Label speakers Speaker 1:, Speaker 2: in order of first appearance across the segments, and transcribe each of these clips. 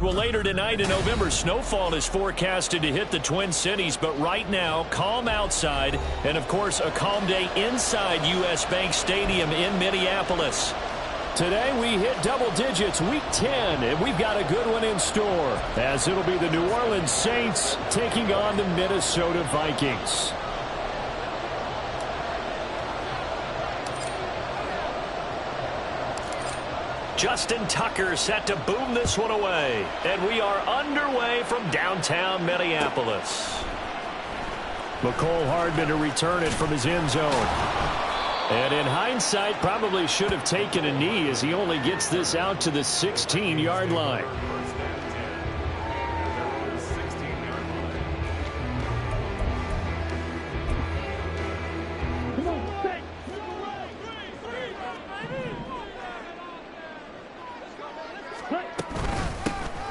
Speaker 1: Well, later tonight in November, snowfall is forecasted to hit the Twin Cities, but right now, calm outside, and of course, a calm day inside U.S. Bank Stadium in Minneapolis. Today we hit double digits, week 10, and we've got a good one in store, as it'll be the New Orleans Saints taking on the Minnesota Vikings. Justin Tucker set to boom this one away, and we are underway from downtown Minneapolis. Mecole Hardman to return it from his end zone. And in hindsight, probably should have taken a knee as he only gets this out to the 16-yard line.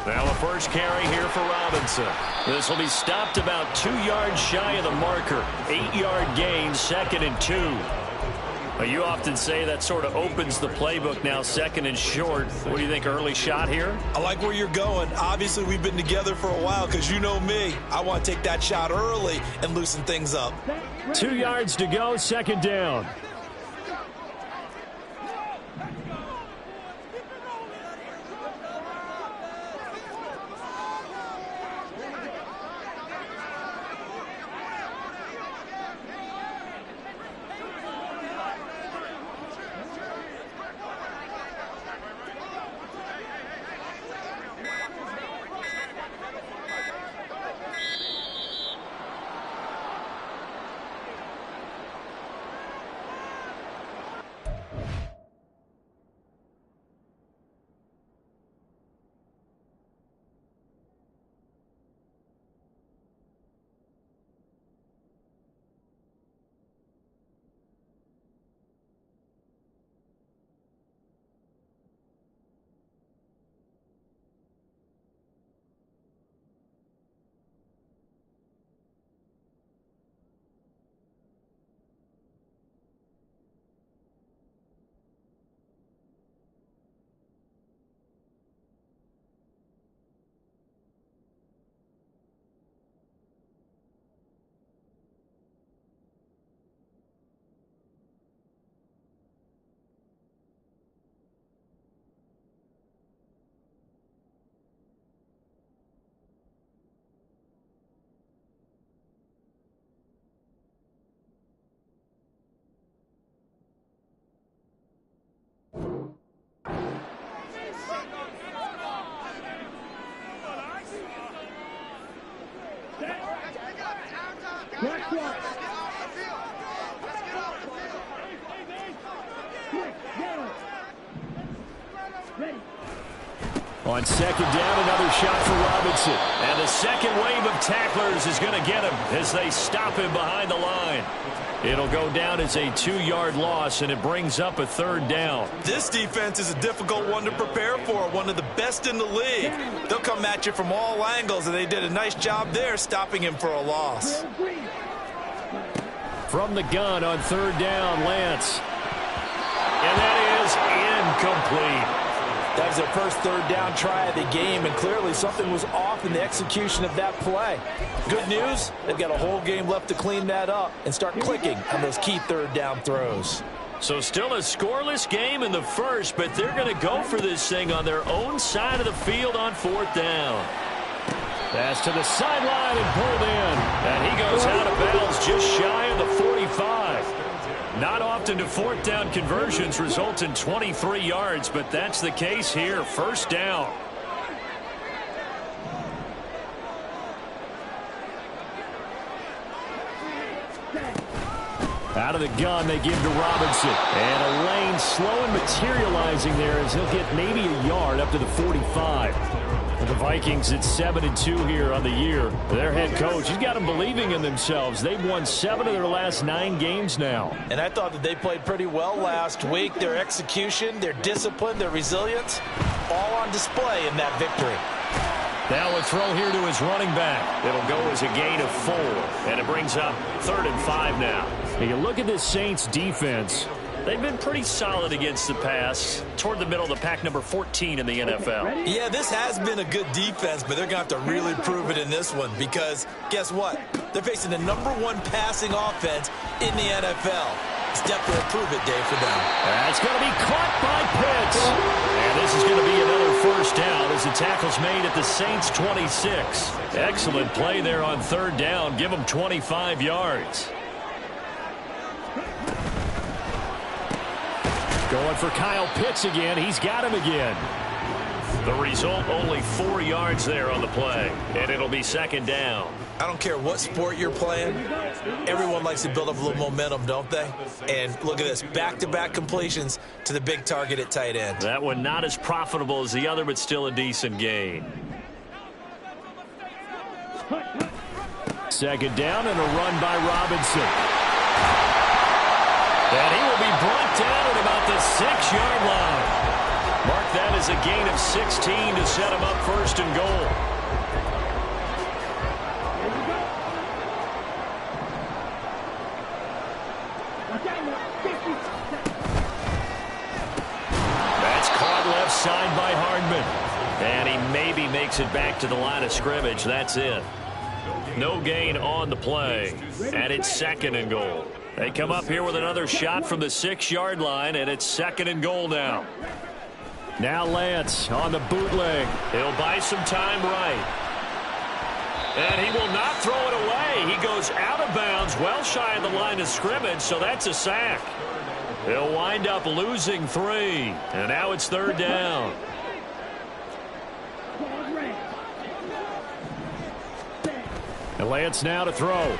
Speaker 1: Now a first carry here for Robinson. This will be stopped about 2 yards shy of the marker. 8-yard gain, 2nd and 2. You often say that sort of opens the playbook now, 2nd and short. What do you think, early shot here?
Speaker 2: I like where you're going. Obviously, we've been together for a while because you know me. I want to take that shot early and loosen things up.
Speaker 1: 2 yards to go, 2nd down. On 2nd down, another shot for Robinson. And the second wave of tacklers is going to get him as they stop him behind the line. It'll go down as a 2-yard loss, and it brings up a 3rd down.
Speaker 2: This defense is a difficult one to prepare for, one of the best in the league. They'll come at you from all angles, and they did a nice job there stopping him for a loss.
Speaker 1: From the gun on 3rd down, Lance. And that is incomplete.
Speaker 3: That was their first 3rd down try of the game, and clearly something was off in the execution of that play. Good news, they've got a whole game left to clean that up and start clicking on those key 3rd down throws.
Speaker 1: So still a scoreless game in the first, but they're going to go for this thing on their own side of the field on 4th down. Pass to the sideline and pulled in. And he goes out of bounds just shy of the 45. Not often do 4th down conversions result in 23 yards, but that's the case here. 1st down. Out of the gun, they give to Robinson. And a lane slow and materializing there as he'll get maybe a yard up to the 45. The Vikings at 7-2 here on the year. Their head coach, he's got them believing in themselves. They've won 7 of their last 9 games now.
Speaker 3: And I thought that they played pretty well last week. Their execution, their discipline, their resilience, all on display in that victory.
Speaker 1: Now a throw here to his running back. It'll go as a gain of 4, and it brings up 3rd and 5 now. You look at this Saints defense. They've been pretty solid against the pass, toward the middle of the pack, number 14 in the NFL.
Speaker 2: Yeah, this has been a good defense, but they're going to have to really prove it in this one because guess what? They're facing the #1 passing offense in the NFL. It's definitely a prove-it day for them.
Speaker 1: That's going to be caught by Pitts. And this is going to be another first down as the tackle's made at the Saints' 26. Excellent play there on third down. Give them 25 yards. Going for Kyle Pitts again. He's got him again. The result, only 4 yards there on the play. And it'll be second down.
Speaker 2: I don't care what sport you're playing. Everyone likes to build up a little momentum, don't they? And look at this, back-to-back completions to the big target at tight end.
Speaker 1: That one not as profitable as the other, but still a decent gain. Second down and a run by Robinson. And he will be brought down at about the 6-yard line. Mark that as a gain of 16 to set him up first and goal. That's caught left side by Hardman. And he maybe makes it back to the line of scrimmage. That's it. No gain on the play. And it's second and goal. They come up here with another shot from the 6-yard line, and it's second and goal now. Now Lance on the bootleg. He'll buy some time right. And he will not throw it away. He goes out of bounds, well shy of the line of scrimmage, so that's a sack. He'll wind up losing 3. And now it's third down. And Lance now to throw.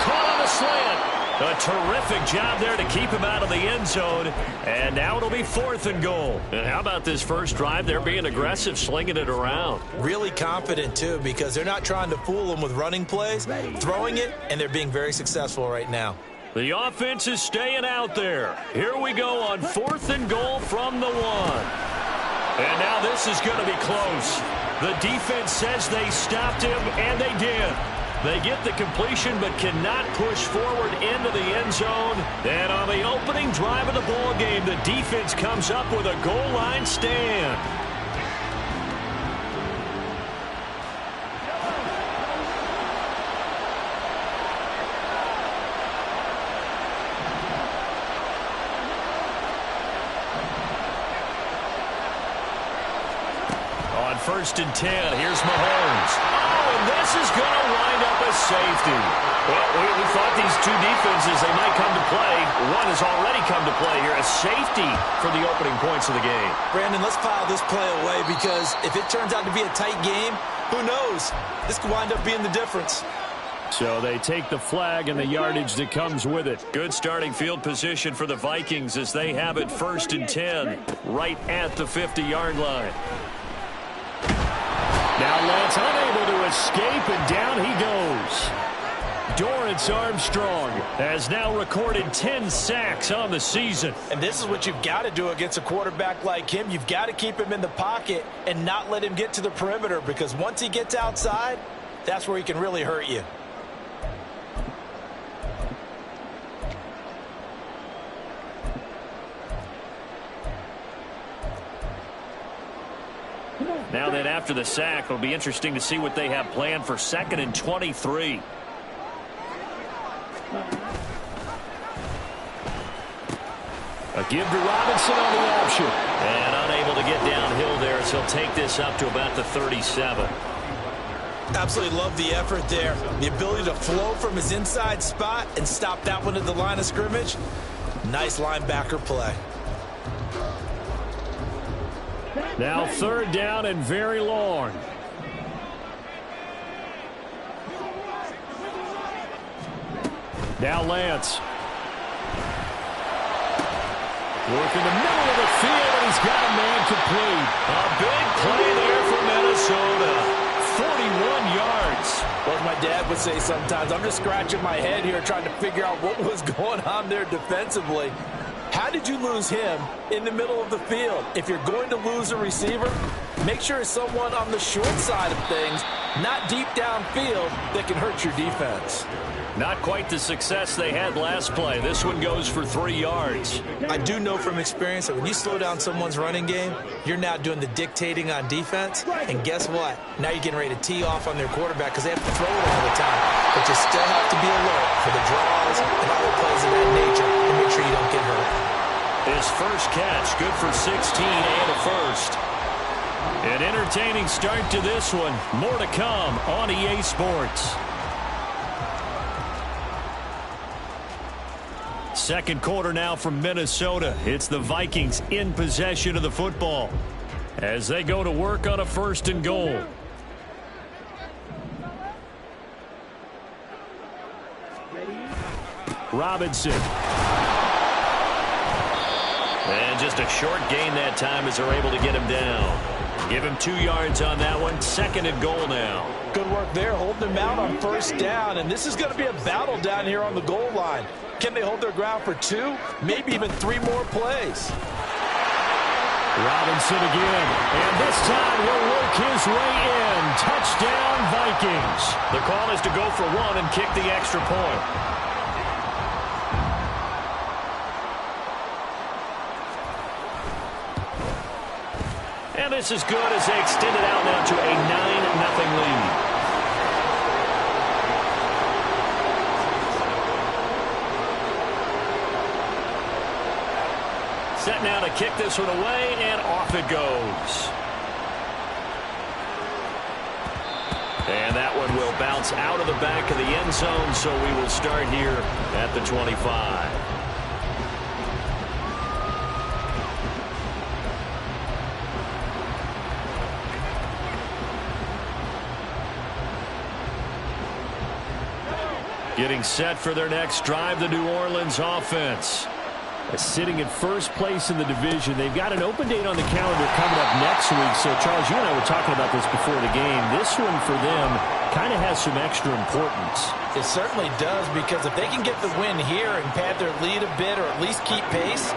Speaker 1: Caught on a slant. A terrific job there to keep him out of the end zone. And now it'll be fourth and goal. And how about this first drive? They're being aggressive, slinging it around.
Speaker 2: Really confident, too, because they're not trying to fool them with running plays, throwing it, and they're being very successful right now.
Speaker 1: The offense is staying out there. Here we go on fourth and goal from the 1. And now this is going to be close. The defense says they stopped him, and they did. They get the completion but cannot push forward into the end zone. And on the opening drive of the ball game, the defense comes up with a goal line stand. On 1st and 10, here's Mahomes. And this is going to wind up a safety. Well, we thought these two defenses, they might come to play. One has already come to play here. A safety for the opening points of the game.
Speaker 2: Brandon, let's file this play away because if it turns out to be a tight game, who knows? This could wind up being the difference.
Speaker 1: So they take the flag and the yardage that comes with it. Good starting field position for the Vikings as they have it 1st and 10 right at the 50-yard line. Now Lance unable to escape, and down he goes. Dorrance Armstrong has now recorded 10 sacks on the season.
Speaker 3: And this is what you've got to do against a quarterback like him. You've got to keep him in the pocket and not let him get to the perimeter, because once he gets outside, that's where he can really hurt you.
Speaker 1: Now that after the sack, it'll be interesting to see what they have planned for 2nd and 23. A give to Robinson on the option. And unable to get downhill there as he'll take this up to about the 37.
Speaker 2: Absolutely love the effort there. The ability to flow from his inside spot and stop that one at the line of scrimmage. Nice linebacker play.
Speaker 1: Now 3rd down and very long. Now Lance. Work in the middle of the field, and he's got a man complete. A big play there for Minnesota. 41 yards.
Speaker 3: Well, as my dad would say sometimes, I'm just scratching my head here trying to figure out what was going on there defensively. How did you lose him in the middle of the field? If you're going to lose a receiver, make sure it's someone on the short side of things, not deep downfield, that can hurt your defense.
Speaker 1: Not quite the success they had last play. This one goes for 3 yards.
Speaker 2: I do know from experience that when you slow down someone's running game, you're now doing the dictating on defense. And guess what? Now you're getting ready to tee off on their quarterback because they have to throw it all the time. But you still have to be alert for the draws and other plays of that nature to make sure you don't get hurt.
Speaker 1: His first catch, good for 16 and a first. An entertaining start to this one. More to come on EA Sports. Second quarter now from Minnesota. It's the Vikings in possession of the football as they go to work on a 1st and goal. Robinson. And just a short gain that time as they're able to get him down. Give him 2 yards on that one. 2nd and goal now.
Speaker 3: Good work there, holding him out on 1st down. And this is going to be a battle down here on the goal line. Can they hold their ground for 2, maybe even 3 more plays?
Speaker 1: Robinson again. And this time he'll work his way in. Touchdown, Vikings. The call is to go for 1 and kick the extra point. And this is good as they extend it out now to a 9-0 lead. Set now to kick this one away, and off it goes. And that one will bounce out of the back of the end zone, so we will start here at the 25. Getting set for their next drive, the New Orleans offense. Sitting at first place in the division. They've got an open date on the calendar coming up next week. So, Charles, you and I were talking about this before the game. This one for them kind of has some extra importance.
Speaker 3: It certainly does, because if they can get the win here and pad their lead a bit or at least keep pace,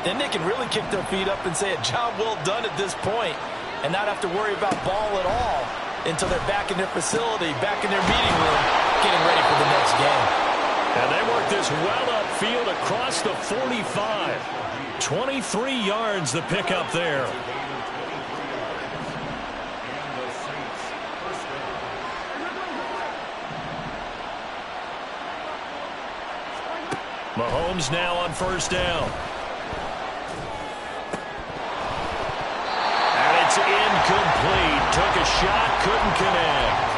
Speaker 3: then they can really kick their feet up and say a job well done at this point and not have to worry about ball at all until they're back in their facility, back in their meeting room, getting ready for the next game.
Speaker 1: And they work this well upfield across the 45. 23 yards the pickup there. Mahomes now on 1st down. And it's incomplete. Took a shot, couldn't connect.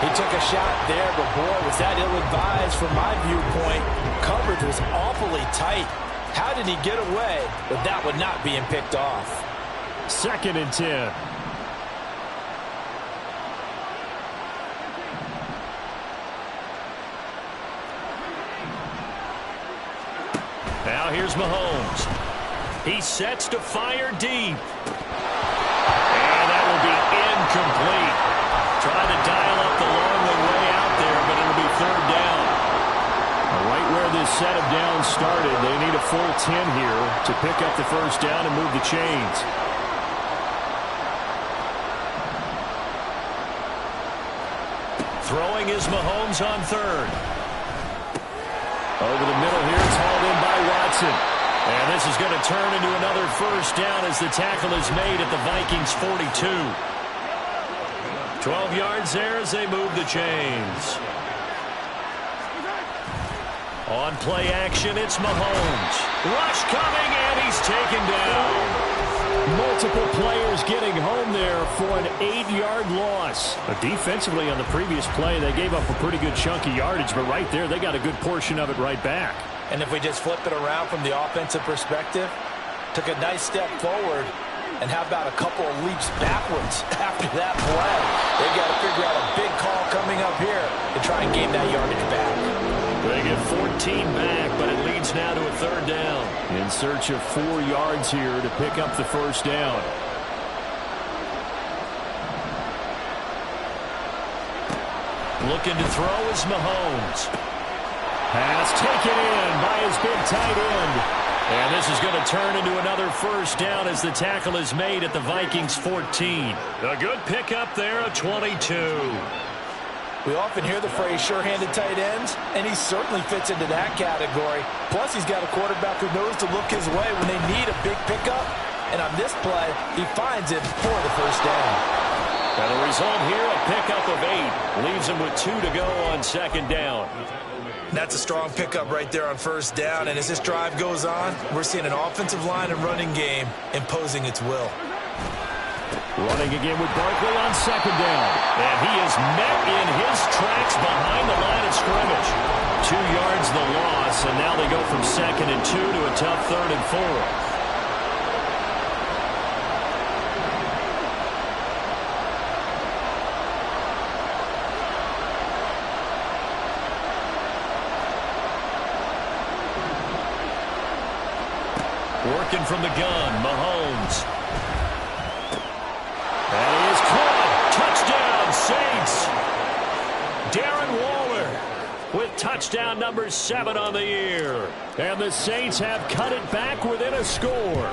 Speaker 3: He took a shot there, but boy, was that ill-advised from my viewpoint. Coverage was awfully tight. How did he get away with that one not being picked off?
Speaker 1: 2nd and 10. Now here's Mahomes. He sets to fire deep. And that will be incomplete. Trying to dial up the long way out there, but it'll be 3rd down. Right where this set of downs started, they need a full 10 here to pick up the 1st down and move the chains. Throwing is Mahomes on 3rd. Over the middle here, it's hauled in by Watson. And this is going to turn into another 1st down as the tackle is made at the Vikings 42. 12 yards there as they move the chains. On play action, it's Mahomes. Rush coming, and he's taken down. Multiple players getting home there for an 8-yard loss. But defensively on the previous play, they gave up a pretty good chunk of yardage, but right there, they got a good portion of it right back.
Speaker 3: And if we just flip it around from the offensive perspective, took a nice step forward, and how about a couple of leaps backwards after that play? They've got to figure out a big call coming up here to try and gain that yardage back.
Speaker 1: They get 14 back, but it leads now to a 3rd down. In search of 4 yards here to pick up the 1st down. Looking to throw is Mahomes. Pass taken in by his big tight end. And this is going to turn into another 1st down as the tackle is made at the Vikings 14. A good pickup there, a 22.
Speaker 3: We often hear the phrase sure-handed tight ends, and he certainly fits into that category. Plus, he's got a quarterback who knows to look his way when they need a big pickup. And on this play, he finds it for the first down.
Speaker 1: And the result here, a pickup of 8. Leaves him with 2 to go on second down.
Speaker 2: That's a strong pickup right there on first down. And as this drive goes on, we're seeing an offensive line and running game imposing its will.
Speaker 1: Running again with Barkley on second down. And he is met in his tracks behind the line of scrimmage. 2 yards the loss, and now they go from 2nd and 2 to a tough 3rd and 4. Working from the gun, Mahomes. And he is caught. Touchdown, Saints. Darren Waller with touchdown number 7 on the year. And the Saints have cut it back within a score.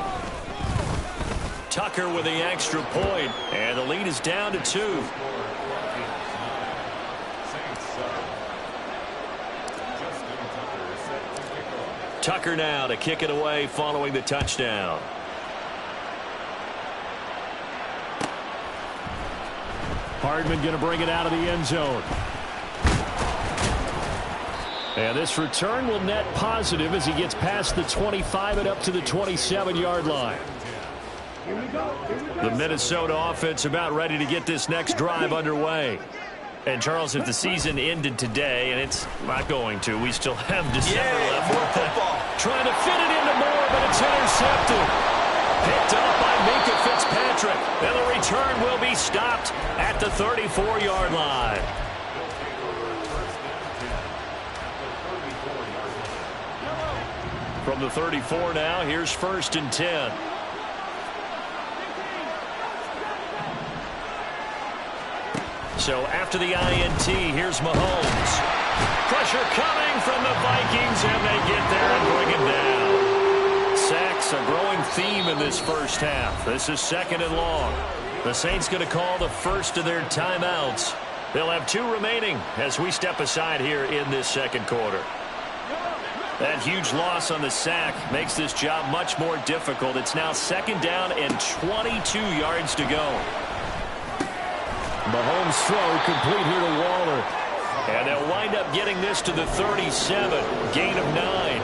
Speaker 1: Tucker with the extra point, and the lead is down to 2. Tucker now to kick it away following the touchdown. Hardman going to bring it out of the end zone. And this return will net positive as he gets past the 25 and up to the 27-yard line. The Minnesota offense about ready to get this next drive underway. And, Charles, if the season ended today, and it's not going to, we still have December left.
Speaker 2: More football.
Speaker 1: Trying to fit it into Moore, but it's intercepted. Picked up by Minkah Fitzpatrick. And the return will be stopped at the 34-yard line. From the 34 now, here's 1st and 10. So after the INT, here's Mahomes. Pressure coming from the Vikings, and they get there and bring it down. Sacks, a growing theme in this first half. This is 2nd and long. The Saints going to call the first of their timeouts. They'll have 2 remaining as we step aside here in this second quarter. That huge loss on the sack makes this job much more difficult. It's now 2nd down and 22 yards to go. Mahomes' throw complete here to Waller. And they'll wind up getting this to the 37. Gain of 9.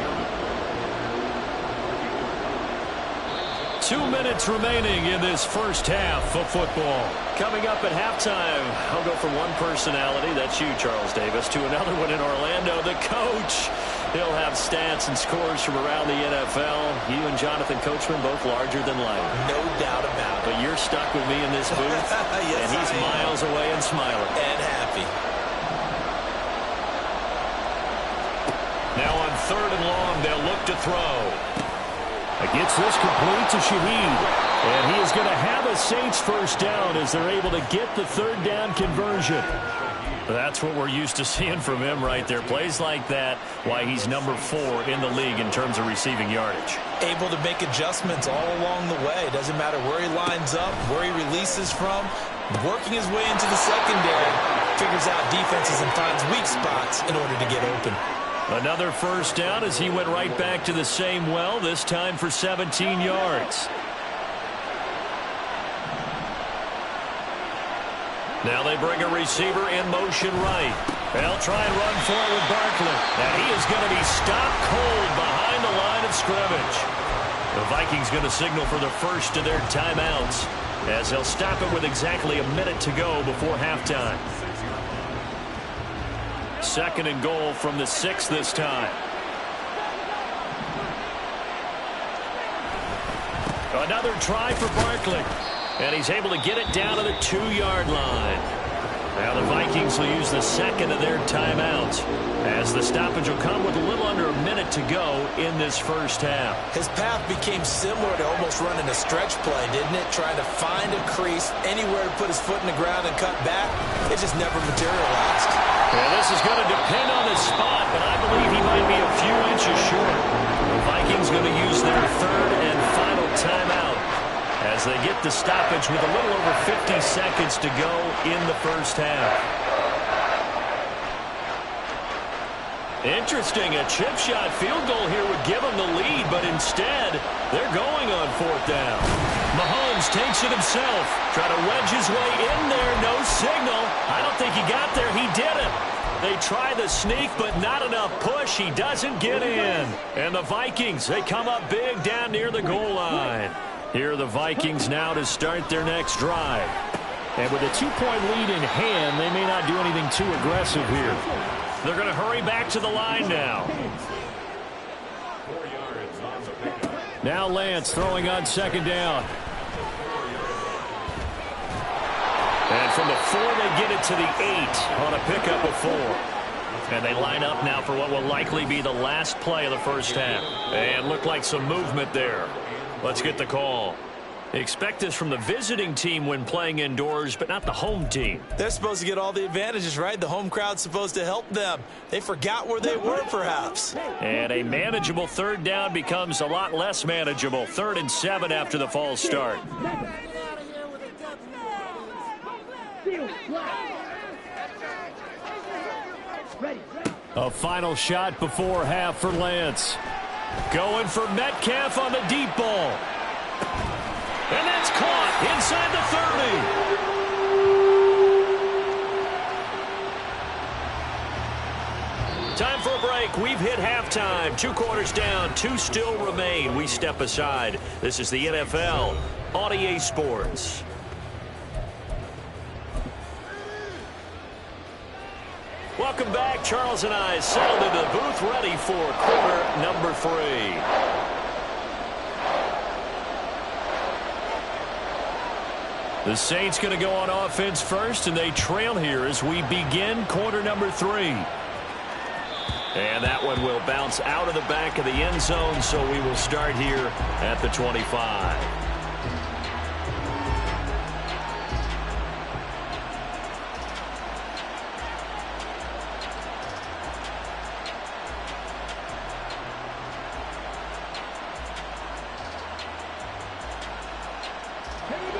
Speaker 1: 2 minutes remaining in this first half of football. Coming up at halftime, I'll go from one personality, that's you, Charles Davis, to another one in Orlando, the coach. He'll have stats and scores from around the NFL. You and Jonathan Coachman both larger than life.
Speaker 2: No doubt about it.
Speaker 1: But you're stuck with me in this booth,
Speaker 2: yes,
Speaker 1: and he's miles away and smiling.
Speaker 2: And happy.
Speaker 1: Now on 3rd and long, they'll look to throw. Gets this complete to Shaheed. And he is going to have a Saints first down as they're able to get the 3rd down conversion. That's what we're used to seeing from him right there. Plays like that, why he's number 4 in the league in terms of receiving yardage.
Speaker 2: Able to make adjustments all along the way. Doesn't matter where he lines up, where he releases from. Working his way into the secondary. Figures out defenses and finds weak spots in order to get open.
Speaker 1: Another first down as he went right back to the same well, this time for 17 yards. Now they bring a receiver in motion right. They'll try and run for it with Barkley. And he is going to be stopped cold behind the line of scrimmage. The Vikings going to signal for the first of their timeouts as they'll stop it with exactly a minute to go before halftime. 2nd and goal from the 6 this time. Another try for Barkley. And he's able to get it down to the 2-yard line. Now the Vikings will use the 2nd of their timeouts as the stoppage will come with a little under a minute to go in this first half.
Speaker 2: His path became similar to almost running a stretch play, didn't it? Trying to find a crease, anywhere to put his foot in the ground and cut back. It just never materialized.
Speaker 1: Well, this is going to depend on his spot, but I believe he might be a few inches short. The Vikings going to use their 3rd and final timeout as they get the stoppage with a little over 50 seconds to go in the first half. Interesting. A chip shot field goal here would give them the lead, but instead, they're going on 4th down. Mahomes takes it himself. Try to wedge his way in there. No signal. I don't think he got there. He didn't. They try the sneak, but not enough push. He doesn't get in. And the Vikings, they come up big down near the goal line. Here are the Vikings now to start their next drive.
Speaker 4: And with a 2-point lead in hand, they may not do anything too aggressive here.
Speaker 1: They're going to hurry back to the line now. Now Lance throwing on 2nd down. And from the 4, they get it to the 8 on a pickup of 4. And they line up now for what will likely be the last play of the first half. And looked like some movement there. Let's get the call. Expect this from the visiting team when playing indoors, but not the home team.
Speaker 2: They're supposed to get all the advantages, right? The home crowd's supposed to help them. They forgot where they were, perhaps.
Speaker 1: And a manageable 3rd down becomes a lot less manageable. 3rd and 7 after the false start. A final shot before half for Lance. Going for Metcalf on the deep ball. And that's caught inside the 30. Time for a break. We've hit halftime. 2 quarters down. 2 still remain. We step aside. This is the NFL on EA Sports. Welcome back. Charles and I settled into the booth ready for quarter number 3. The Saints going to go on offense first, and they trail here as we begin quarter number 3. And that one will bounce out of the back of the end zone, so we will start here at the 25.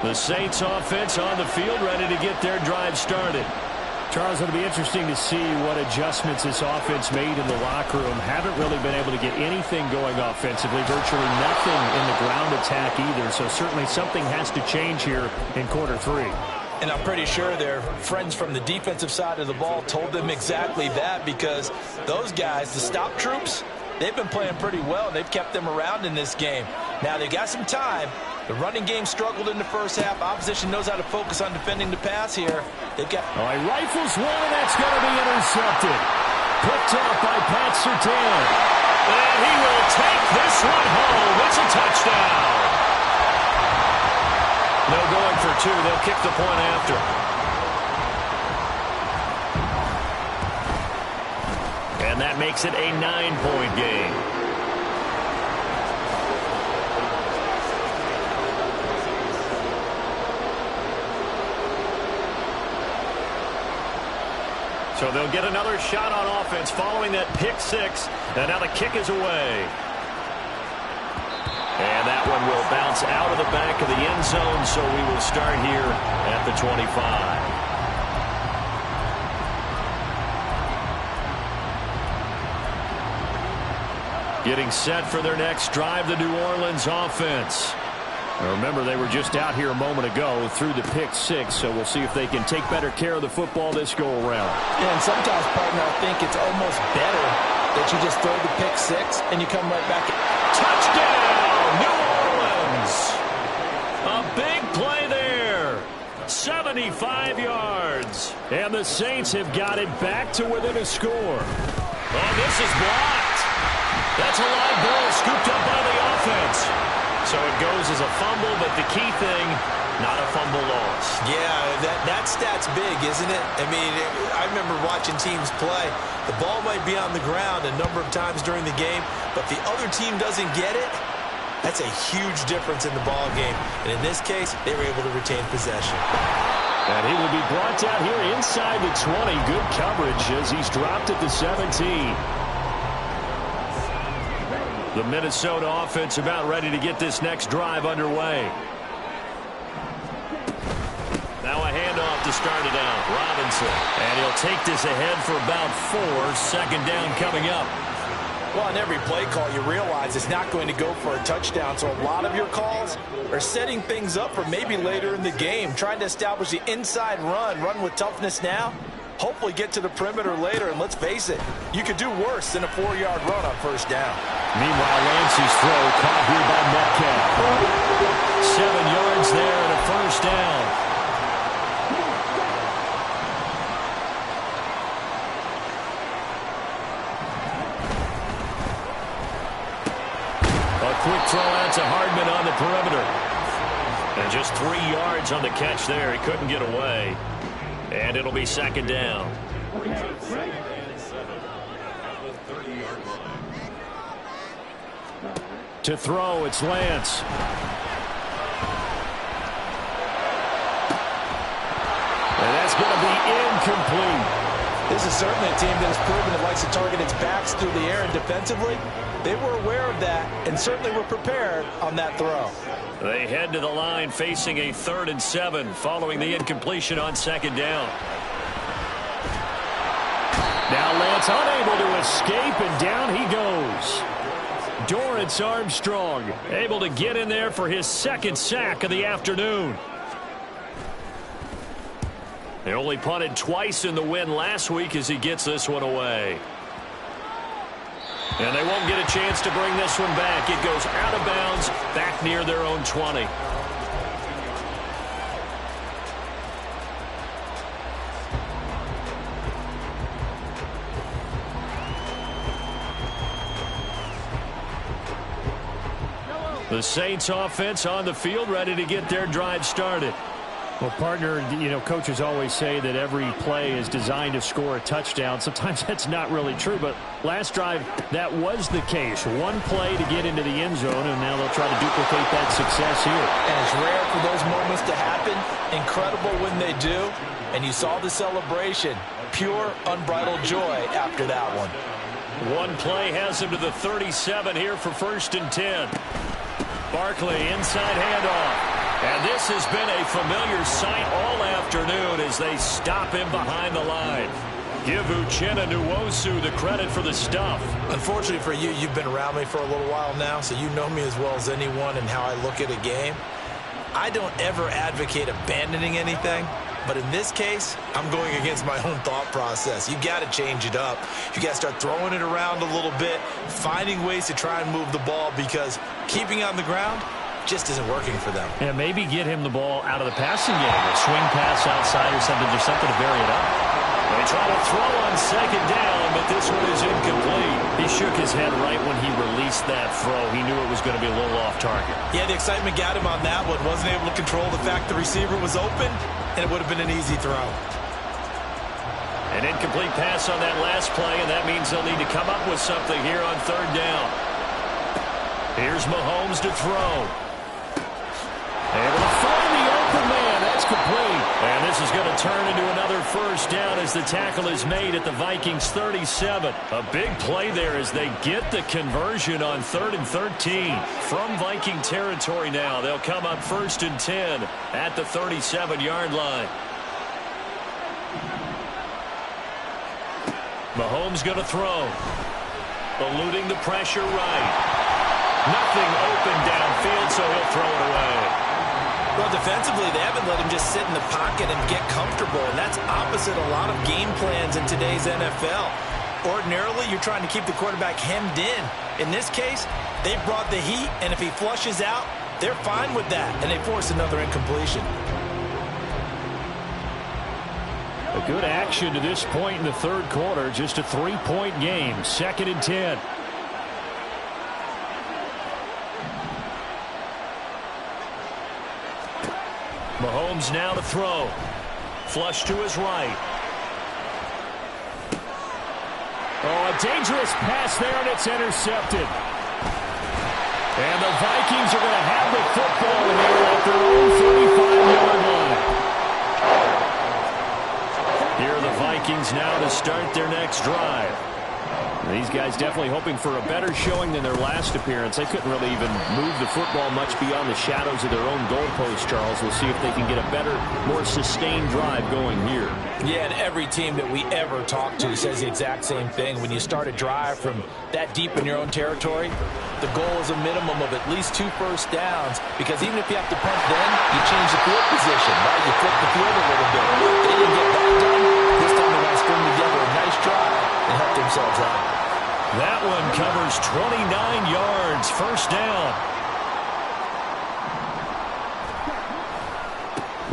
Speaker 1: The Saints offense on the field, ready to get their drive started.
Speaker 4: Charles, it'll be interesting to see what adjustments this offense made in the locker room. Haven't really been able to get anything going offensively, virtually nothing in the ground attack either. So certainly something has to change here in quarter 3.
Speaker 2: And I'm pretty sure their friends from the defensive side of the ball told them exactly that, because those guys, the stop troops, they've been playing pretty well. They've kept them around in this game. Now they've got some time. The running game struggled in the first half. Opposition knows how to focus on defending the pass here. They've got...
Speaker 4: Oh, he rifles one, and that's going to be intercepted. Picked up by Pat Surtain.
Speaker 1: And he will take this one home. It's a touchdown. No going for 2. They'll kick the point after. And that makes it a 9-point game. So they'll get another shot on offense following that pick 6. And now the kick is away. And that one will bounce out of the back of the end zone, so we will start here at the 25. Getting set for their next drive, the New Orleans offense. Now remember, they were just out here a moment ago through the pick 6, so we'll see if they can take better care of the football this go-around.
Speaker 2: Yeah, and sometimes, partner, I think it's almost better that you just throw the pick 6 and you come right back.
Speaker 1: Touchdown, New Orleans! A big play there. 75 yards. And the Saints have got it back to within a score. Oh, this is blocked. That's a live ball scooped up by the offense. So it goes as a fumble, but the key thing, not a fumble loss.
Speaker 2: Yeah, that stat's big, isn't it? I mean, I remember watching teams play. The ball might be on the ground a number of times during the game, but the other team doesn't get it. That's a huge difference in the ball game. And in this case, they were able to retain possession.
Speaker 4: And he will be brought down here inside the 20. Good coverage as he's dropped at the 17.
Speaker 1: The Minnesota offense about ready to get this next drive underway. Now a handoff to start it out. Robinson. And he'll take this ahead for about 4. Second down coming up.
Speaker 3: Well, on every play call, you realize it's not going to go for a touchdown, so a lot of your calls are setting things up for maybe later in the game, trying to establish the inside run with toughness now, hopefully get to the perimeter later, and let's face it, you could do worse than a 4-yard run on first down.
Speaker 4: Meanwhile, Lancey's throw caught here by Metcalf.
Speaker 1: 7 yards there and a first down. Quick throw out to Hardman on the perimeter. And just 3 yards on the catch there. He couldn't get away. And it'll be second down.
Speaker 4: To throw, it's Lance. And that's going to be incomplete.
Speaker 3: This is certainly a team that has proven it likes to target its backs through the air, and defensively, they were aware of that and certainly were prepared on that throw.
Speaker 1: They head to the line facing a 3rd and 7 following the incompletion on second down.
Speaker 4: Now Lance unable to escape, and down he goes. Dorrance Armstrong able to get in there for his 2nd sack of the afternoon.
Speaker 1: They only punted twice in the win last week as he gets this one away. And they won't get a chance to bring this one back. It goes out of bounds back near their own 20. The Saints offense on the field ready to get their drive started.
Speaker 4: Well, partner, coaches always say that every play is designed to score a touchdown. Sometimes that's not really true, but last drive, that was the case. One play to get into the end zone, and now they'll try to duplicate that success here.
Speaker 3: And it's rare for those moments to happen. Incredible when they do. And you saw the celebration. Pure, unbridled joy after that one.
Speaker 1: One play has him to the 37 here for 1st and 10. Barkley inside handoff. And this has been a familiar sight all afternoon as they stop him behind the line. Give Uchenna Nwosu the credit for the stuff.
Speaker 2: Unfortunately for you, you've been around me for a little while now, so you know me as well as anyone and how I look at a game. I don't ever advocate abandoning anything, but in this case, I'm going against my own thought process. You got to change it up. You got to start throwing it around a little bit, finding ways to try and move the ball, because keeping it on the ground just isn't working for them.
Speaker 4: Yeah, maybe get him the ball out of the passing game. A swing pass outside or something, just something to vary it up.
Speaker 1: They try to throw on second down, but this one is incomplete.
Speaker 4: He shook his head right when he released that throw. He knew it was going to be a little off target.
Speaker 2: Yeah, the excitement got him on that one. Wasn't able to control the fact the receiver was open, and it would have been an easy throw.
Speaker 1: An incomplete pass on that last play, and that means they'll need to come up with something here on 3rd down. Here's Mahomes to throw. Able to find the open man. That's complete. And this is going to turn into another first down as the tackle is made at the Vikings 37. A big play there as they get the conversion on 3rd and 13. From Viking territory now, they'll come up 1st and 10 at the 37-yard line. Mahomes going to throw. Eluding the pressure right. Nothing open downfield, so he'll throw it away.
Speaker 2: Well, defensively, they haven't let him just sit in the pocket and get comfortable, and that's opposite a lot of game plans in today's NFL. Ordinarily, you're trying to keep the quarterback hemmed in. In this case, they brought the heat, and if he flushes out, they're fine with that, and they force another incompletion.
Speaker 4: A good action to this point in the 3rd quarter. Just a 3-point game. 2nd and 10.
Speaker 1: Mahomes now to throw. Flush to his right.
Speaker 4: Oh, a dangerous pass there, and it's intercepted. And the Vikings are going to have the football here at their own 35-yard line. Here are the Vikings now to start their next drive. These guys definitely hoping for a better showing than their last appearance. They couldn't really even move the football much beyond the shadows of their own goalpost, Charles. We'll see if they can get a better, more sustained drive going here.
Speaker 3: Yeah, and every team that we ever talk to says the exact same thing. When you start a drive from that deep in your own territory, the goal is a minimum of at least 2 first downs, because even if you have to punt then, you change the field position, right? You flip the field a little bit. They didn't get that done. This time they want to string together a nice drive and help themselves out.
Speaker 1: That one covers 29 yards, first down.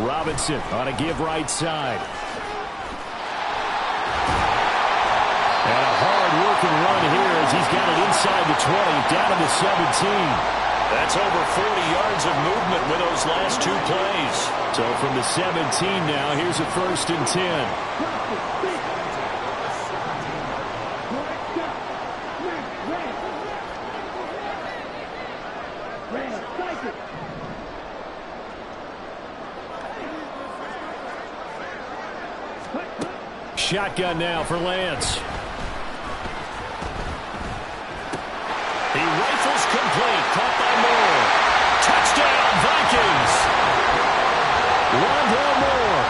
Speaker 4: Robinson on a give right side. And a hard-working run here as he's got it inside the 20, down to the 17.
Speaker 1: That's over 40 yards of movement with those last 2 plays.
Speaker 4: So from the 17 now, here's a 1st and 10. Shotgun now for Lance.
Speaker 1: He rifles complete, caught by Moore. Touchdown, Vikings. Rondale Moore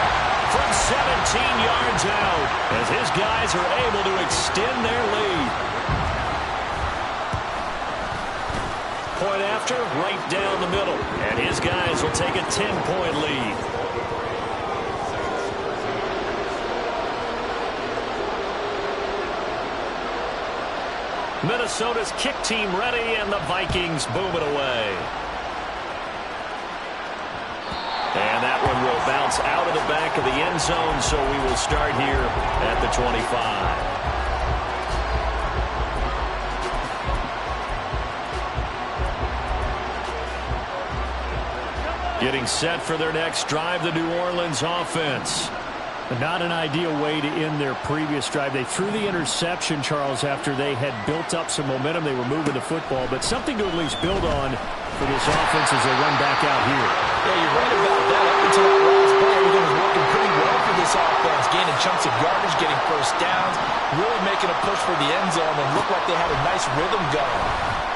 Speaker 1: from 17 yards out as his guys are able to extend their lead. Point after, right down the middle. And his guys will take a 10-point lead. Minnesota's kick team ready, and the Vikings boom it away. And that one will bounce out of the back of the end zone, so we will start here at the 25. Getting set for their next drive, the New Orleans offense.
Speaker 4: Not an ideal way to end their previous drive. They threw the interception, Charles, after they had built up some momentum. They were moving the football, but something to at least build on for this offense as they run back out here.
Speaker 3: Yeah, you're right about that. Up until that last play, everything was working pretty well for this offense, gaining chunks of yardage, getting first downs, really making a push for the end zone, and looked like they had a nice rhythm going.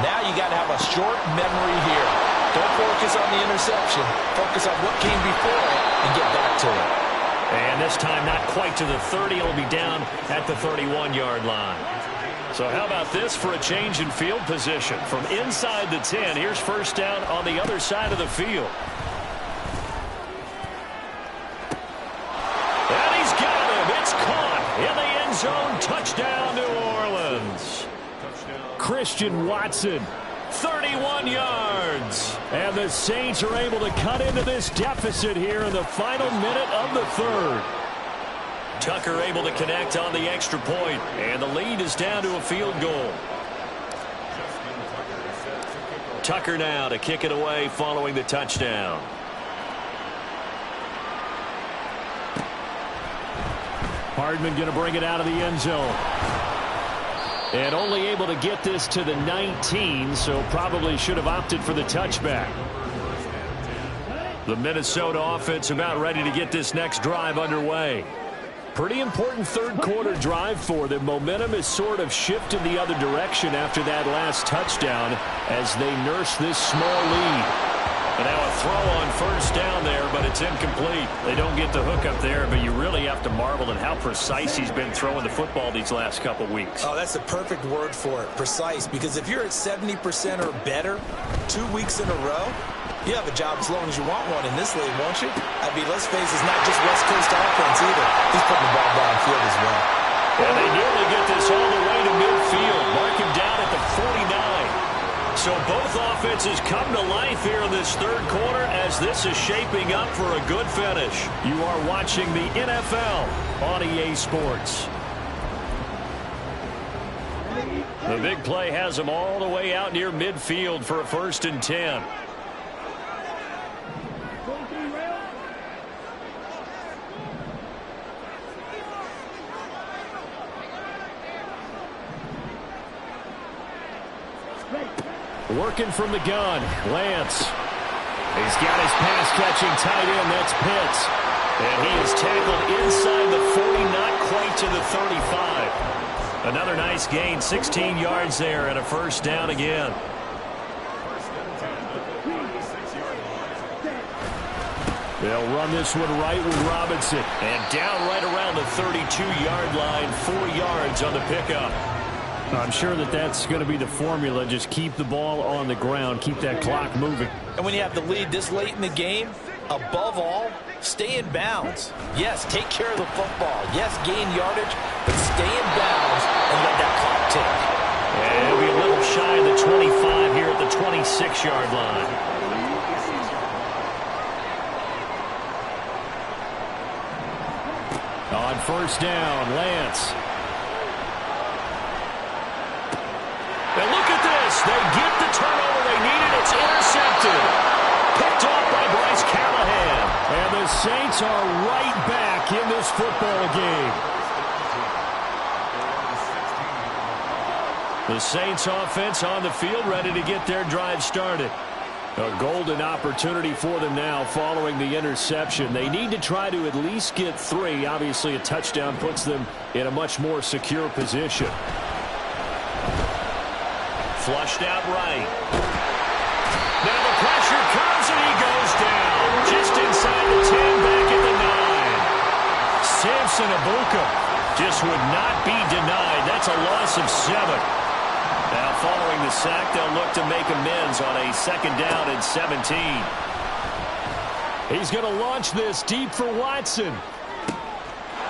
Speaker 3: Now you got to have a short memory here. Don't focus on the interception. Focus on what came before it and get back to it.
Speaker 1: And this time not quite to the 30. It'll be down at the 31-yard line. So how about this for a change in field position? From inside the 10, here's first down on the other side of the field. And he's got him. It's caught in the end zone. Touchdown, New Orleans.
Speaker 4: Christian Watson.
Speaker 1: 31 yards.
Speaker 4: And the Saints are able to cut into this deficit here in the final minute of the 3rd.
Speaker 1: Tucker able to connect on the extra point, and the lead is down to a field goal. Tucker now to kick it away following the touchdown.
Speaker 4: Hardman going to bring it out of the end zone. And only able to get this to the 19, so probably should have opted for the touchback.
Speaker 1: The Minnesota offense about ready to get this next drive underway.
Speaker 4: Pretty important 3rd quarter drive for them. Momentum is sort of shifted the other direction after that last touchdown as they nurse this small lead.
Speaker 1: And now a throw on first down there, but it's incomplete. They don't get the hook up there, but you really have to marvel at how precise he's been throwing the football these last couple weeks.
Speaker 2: Oh, that's the perfect word for it, precise, because if you're at 70% or better 2 weeks in a row, you have a job as long as you want one in this league, won't you? I mean, let's face it, it's not just West Coast offense either. He's putting the ball downfield as well.
Speaker 1: And they nearly get this all the way to midfield. Mark him down at the 49. So both offenses come to life here in this 3rd quarter as this is shaping up for a good finish.
Speaker 4: You are watching the NFL on EA Sports.
Speaker 1: The big play has them all the way out near midfield for a 1st and 10.
Speaker 4: Working from the gun, Lance. He's got his pass-catching tight end, that's Pitts.
Speaker 1: And he is tackled inside the 40, not quite to the 35. Another nice gain, 16 yards there and a first down again.
Speaker 4: They'll run this one right with Robinson.
Speaker 1: And down right around the 32-yard line, 4 yards on the pickup.
Speaker 4: I'm sure that's going to be the formula. Just keep the ball on the ground, keep that clock moving.
Speaker 3: And when you have the lead this late in the game, above all, stay in bounds. Yes, take care of the football. Yes, gain yardage, but stay in bounds and let that clock tick.
Speaker 1: And it'll be a little shy of the 25 here at the 26-yard line.
Speaker 4: On first down, Lance.
Speaker 1: And look at this. They get the turnover they needed. It's intercepted. Picked off by Bryce Callahan.
Speaker 4: And the Saints are right back in this football game.
Speaker 1: The Saints offense on the field ready to get their drive started.
Speaker 4: A golden opportunity for them now following the interception. They need to try to at least get 3. Obviously, a touchdown puts them in a much more secure position.
Speaker 1: Flushed out right. Now the pressure comes and he goes down. Just inside the 10, back at the 9. Samson Abuka just would not be denied. That's a loss of 7. Now following the sack, they'll look to make amends on a second down and 17.
Speaker 4: He's going to launch this deep for Watson.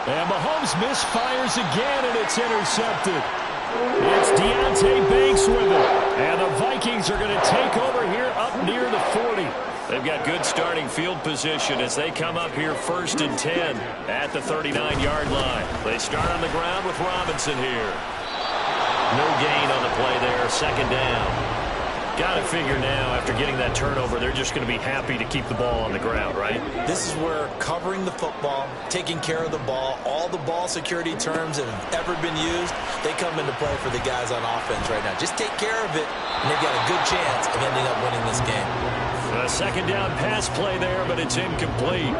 Speaker 4: And Mahomes misfires again, and it's intercepted. It's Deonte Banks with it. And the Vikings are going to take over here up near the 40.
Speaker 1: They've got good starting field position as they come up here 1st and 10 at the 39-yard line. They start on the ground with Robinson here. No gain on the play there, second down. Got to figure now, after getting that turnover, they're just going to be happy to keep the ball on the ground, right?
Speaker 2: This is where covering the football, taking care of the ball, all the ball security terms that have ever been used, they come into play for the guys on offense right now. Just take care of it, and they've got a good chance of ending up winning this game.
Speaker 1: A second down pass play there, but it's incomplete.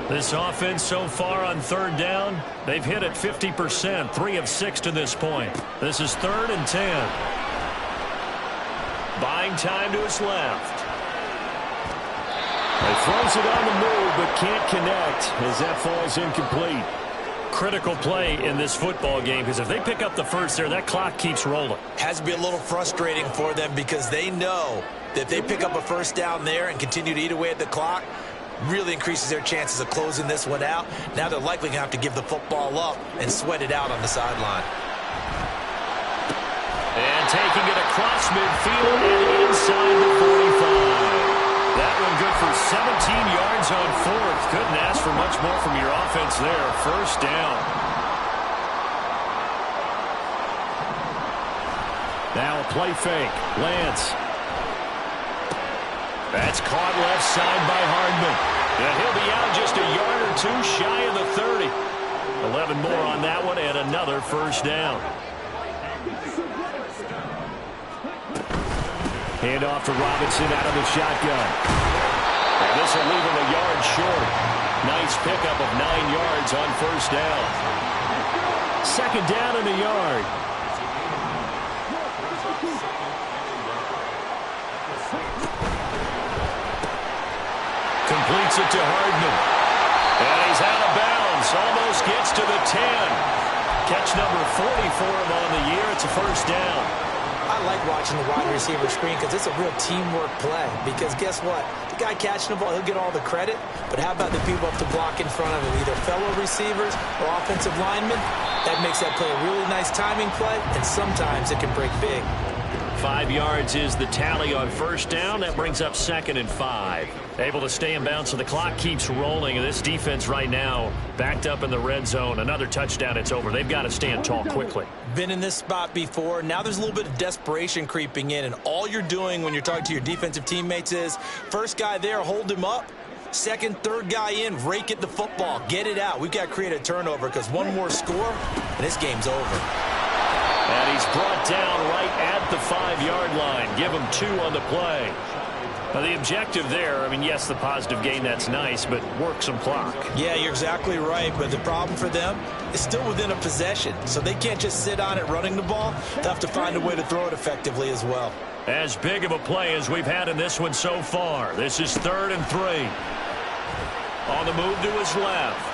Speaker 1: This offense so far on third down, they've hit it 50%, 3 of 6 to this point. This is 3rd and 10. Buying time to his left.
Speaker 4: He throws it on the move, but can't connect as that falls incomplete.
Speaker 1: Critical play in this football game, because if they pick up the first there, that clock keeps rolling.
Speaker 2: Has to be a little frustrating for them because they know that if they pick up a first down there and continue to eat away at the clock, really increases their chances of closing this one out. Now they're likely going to have to give the football up and sweat it out on the sideline.
Speaker 1: And taking it across midfield and inside the 45. That one good for 17 yards on 4th. Couldn't ask for much more from your offense there. First down.
Speaker 4: Now a play fake. Lance.
Speaker 1: That's caught left side by Hardman. And he'll be out just a yard or 2 shy of the 30. 11 more on that one and another first down.
Speaker 4: Hand off to Robinson out of the shotgun.
Speaker 1: And this will leave him a yard short. Nice pickup of 9 yards on first down.
Speaker 4: Second down and a yard.
Speaker 1: Completes it to Hardman. And he's out of bounds. Almost gets to the 10. Catch number 40 for him on the year. It's a first down.
Speaker 2: I like watching the wide receiver screen because it's a real teamwork play. Because guess what? The guy catching the ball, he'll get all the credit. But how about the people up to block in front of him, either fellow receivers or offensive linemen? That makes that play a really nice timing play, and sometimes it can break big.
Speaker 1: 5 yards is the tally on first down. That brings up 2nd and 5. Able to stay in bounds, so the clock keeps rolling. And this defense right now backed up in the red zone. Another touchdown, it's over. They've got to stand tall quickly.
Speaker 2: Been in this spot before. Now there's a little bit of desperation creeping in. And all you're doing when you're talking to your defensive teammates is, first guy there, hold him up. Second, third guy in, rake at the football. Get it out. We've got to create a turnover because one more score, and this game's over.
Speaker 1: And he's brought down right at the 5-yard line. Give him 2 on the play. Well, the objective there, I mean, yes, the positive gain, that's nice, but work some clock.
Speaker 2: Yeah, you're exactly right, but the problem for them is still within a possession, so they can't just sit on it running the ball. They'll have to find a way to throw it effectively as well.
Speaker 1: As big of a play as we've had in this one so far. This is 3rd and 3. On the move to his left.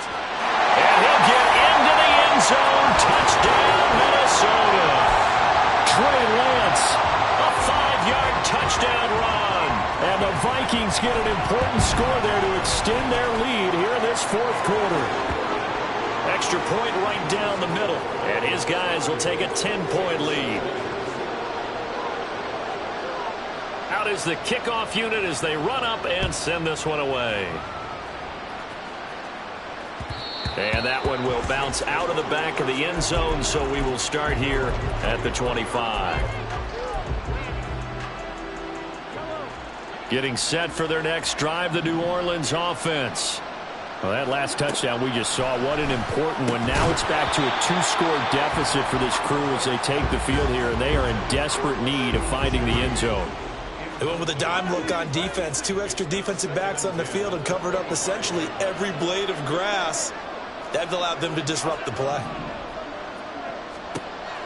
Speaker 1: And he'll get into the end zone. Touchdown, Minnesota.
Speaker 4: Trey Lance.
Speaker 1: A 5-yard touchdown run.
Speaker 4: And the Vikings get an important score there to extend their lead here in this 4th quarter.
Speaker 1: Extra point right down the middle. And his guys will take a 10-point lead. Out is the kickoff unit as they run up and send this one away. And that one will bounce out of the back of the end zone, so we will start here at the 25. Getting set for their next drive, the New Orleans offense. Well, that last touchdown we just saw, what an important one. Now it's back to a 2-score deficit for this crew as they take the field here, and they are in desperate need of finding the end zone.
Speaker 2: They went with a dime look on defense. 2 extra defensive backs on the field and covered up essentially every blade of grass. That allowed them to disrupt the play.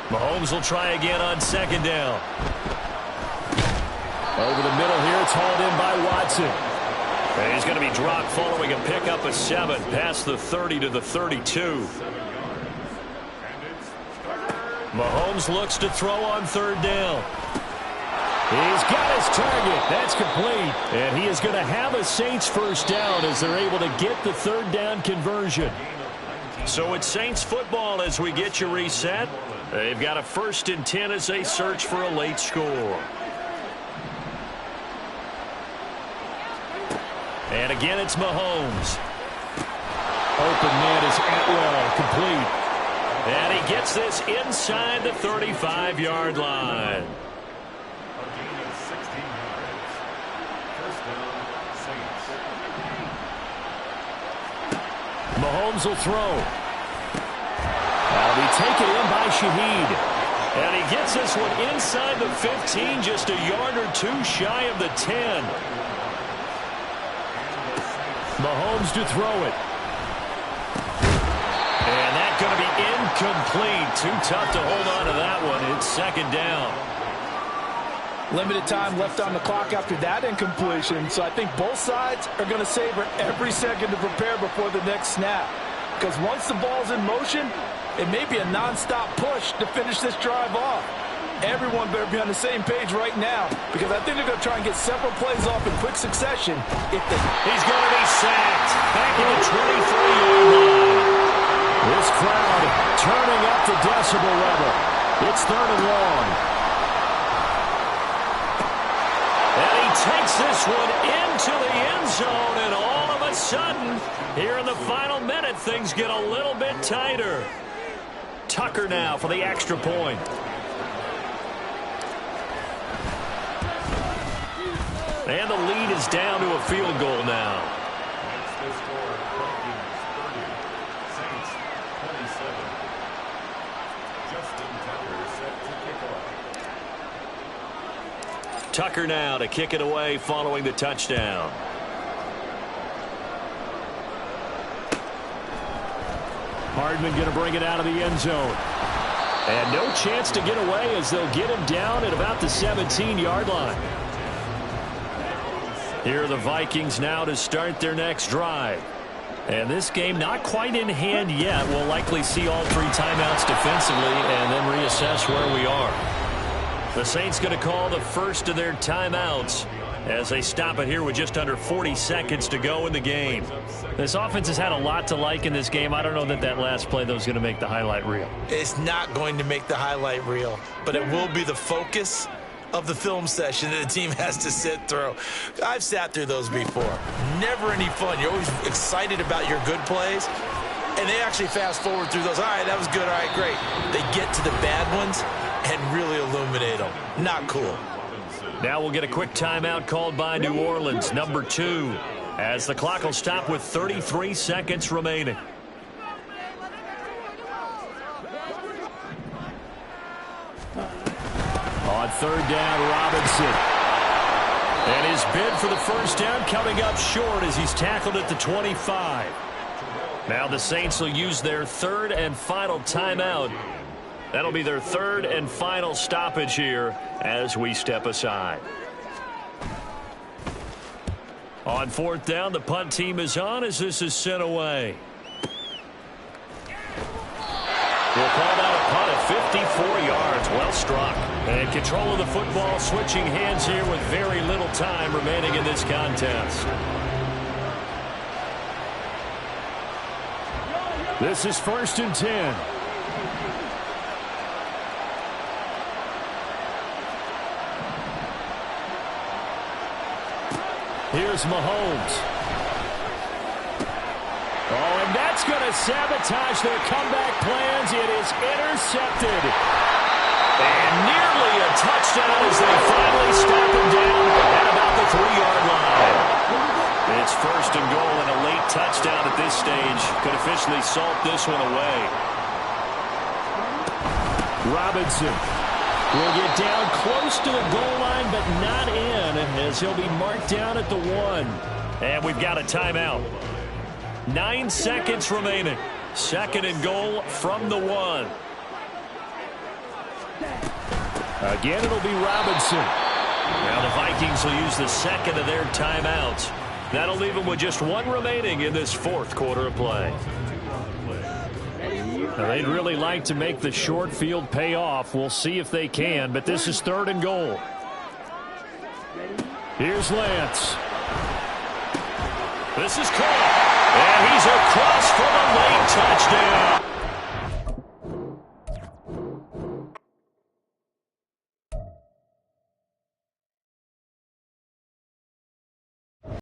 Speaker 1: Mahomes will try again on 2nd down.
Speaker 4: Over the middle here, it's hauled in by Watson.
Speaker 1: And he's going to be dropped following a pickup of 7 past the 30 to the 32. Mahomes looks to throw on 3rd down.
Speaker 4: He's got his target. That's complete. And he is going to have a Saints first down as they're able to get the 3rd down conversion.
Speaker 1: So it's Saints football as we get you reset. They've got a 1st and 10 as they search for a late score. And again, it's Mahomes.
Speaker 4: Open man is Atwell, complete.
Speaker 1: And he gets this inside the 35-yard line.
Speaker 4: Mahomes will throw. That'll be taken in by Shaheed.
Speaker 1: And he gets this one inside the 15, just a yard or 2 shy of the 10.
Speaker 4: Mahomes to throw it.
Speaker 1: And that's going to be incomplete. Too tough to hold on to that one. It's 2nd down.
Speaker 3: Limited time left on the clock after that incompletion, so I think both sides are going to savor every second to prepare before the next snap. Because once the ball's in motion, it may be a non-stop push to finish this drive off. Everyone better be on the same page right now, because I think they're going to try and get several plays off in quick succession.
Speaker 1: He's going to be sacked back at the 23-yard line.
Speaker 4: This crowd turning up the decibel level. It's 3rd and long.
Speaker 1: And he takes this one into the end zone, and all of a sudden, here in the final minute, things get a little bit tighter. Tucker now for the extra point. And the lead is down to a field goal now. Tucker now to kick it away following the touchdown.
Speaker 4: Hardman going to bring it out of the end zone. And no chance to get away as they'll get him down at about the 17-yard line.
Speaker 1: Here are the Vikings now to start their next drive. And this game not quite in hand yet. We'll likely see all 3 timeouts defensively and then reassess where we are. The Saints going to call the first of their timeouts as they stop it here with just under 40 seconds to go in the game.
Speaker 4: This offense has had a lot to like in this game. I don't know that that last play, though, is going to make the highlight reel.
Speaker 2: It's not going to make the highlight reel, but it will be the focus of the film session that the team has to sit through. I've sat through those before. Never any fun. You're always excited about your good plays, and they actually fast forward through those. All right, that was good. All right, great. They get to the bad ones and really illuminate them. Not cool.
Speaker 1: Now we'll get a quick timeout called by New Orleans, number 2, as the clock will stop with 33 seconds remaining.
Speaker 4: On 3rd down, Robinson.
Speaker 1: And his bid for the first down coming up short as he's tackled at the 25. Now the Saints will use their third and final timeout. That'll be their third and final stoppage here as we step aside. On fourth down, the punt team is on as this is sent away. We'll call that a punt at 54 yards. Well struck. And control of the football switching hands here with very little time remaining in this contest.
Speaker 4: This is 1st and 10. Here's Mahomes. Oh, and that's going to sabotage their comeback plans. It is intercepted.
Speaker 1: And nearly a touchdown as they finally stop him down at about the 3-yard line. It's 1st and goal and a late touchdown at this stage. Could officially salt this one away.
Speaker 4: Robinson will get down close to the goal line, but not in, as he'll be marked down at the 1.
Speaker 1: And we've got a timeout. 9 seconds remaining. 2nd and goal from the 1.
Speaker 4: Again, it'll be Robinson.
Speaker 1: Now the Vikings will use the second of their timeouts. That'll leave them with just 1 remaining in this 4th quarter of play.
Speaker 4: Now, they'd really like to make the short field pay off. We'll see if they can, but this is 3rd and goal. Here's Lance.
Speaker 1: This is caught. And he's across for a late touchdown.